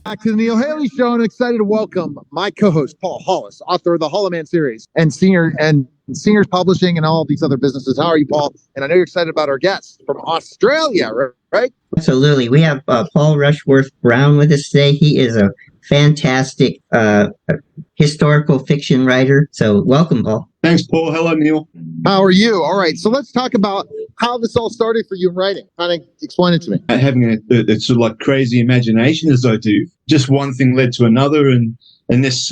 Back to the Neil Haley Show, and excited to welcome my co-host Paul Hollis, author of the Hollow Man series and Singers Publishing and all these other businesses. How are you, Paul? And I know you're excited about our guest from Australia, right? Absolutely. We have Paul Rushworth-Brown with us today. He is a fantastic historical fiction writer. So welcome, Paul. Thanks, Paul. Hello, Neil. How are you? All right. So let's talk about how this all started for you in writing. Kind of explain it to me. Having a sort of like crazy imagination as I do, just one thing led to another, and this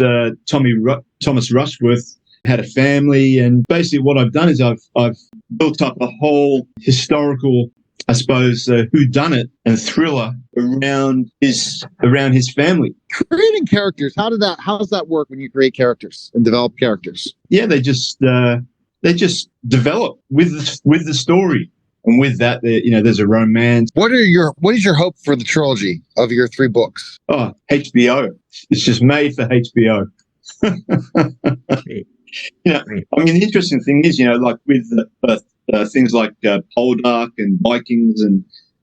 Thomas Rushworth had a family, and basically what I've done is I've built up a whole historical, I suppose, whodunit and thriller around his family. Creating characters. How does that work when you create characters and develop characters? Yeah, they just develop with the story, and with that, there's a romance. What is your hope for the trilogy of your 3 books? Oh, HBO. It's just made for HBO. I mean, the interesting thing is, like with things like Poldark and Vikings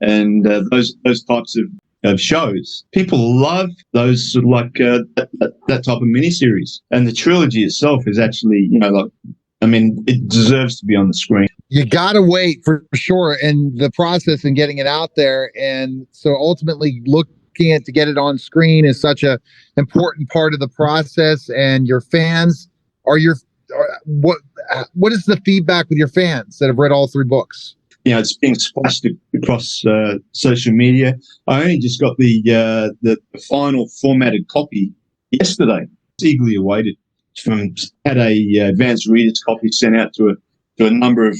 and those types of shows, people love those sort of like that type of miniseries. And the trilogy itself is actually, it deserves to be on the screen. You got to wait for sure, and the process and getting it out there. And so ultimately looking at to get it on screen is such a important part of the process. And your fans what is the feedback with your fans that have read all 3 books? It's being splashed across social media. I only just got the final formatted copy yesterday. It's eagerly awaited. Had a advanced readers copy sent out to a number of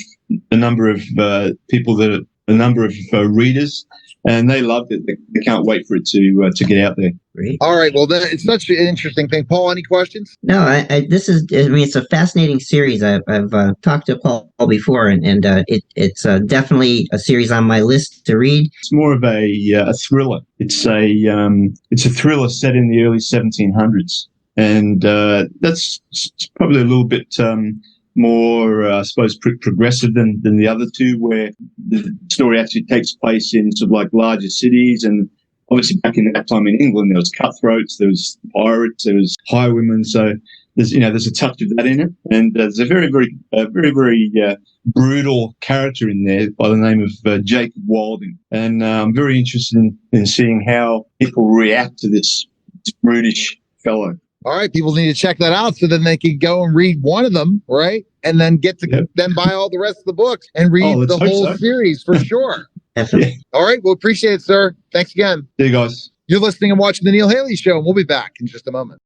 people a number of readers, and they loved it. They can't wait for it to get out there. Great. All right. Well, it's such an interesting thing. Paul, any questions? No, it's a fascinating series. I've talked to Paul before, and it's definitely a series on my list to read. It's more of a thriller. It's a thriller set in the early 1700s, and that's probably a little bit more, I suppose, progressive than the other 2, where the story actually takes place in sort of like larger cities. And obviously back in that time in England, there was cutthroats, there was pirates, there was highwaymen. So there's a touch of that in it. And there's a very, very, very brutal character in there by the name of Jacob Wilding. And I'm very interested in seeing how people react to this brutish fellow. All right, people need to check that out so then they can go and read one of them, right? And then then buy all the rest of the books and read the whole series for sure. Definitely. All right, well, appreciate it, sir. Thanks again. See you guys. You're listening and watching The Neil Haley Show, and we'll be back in just a moment.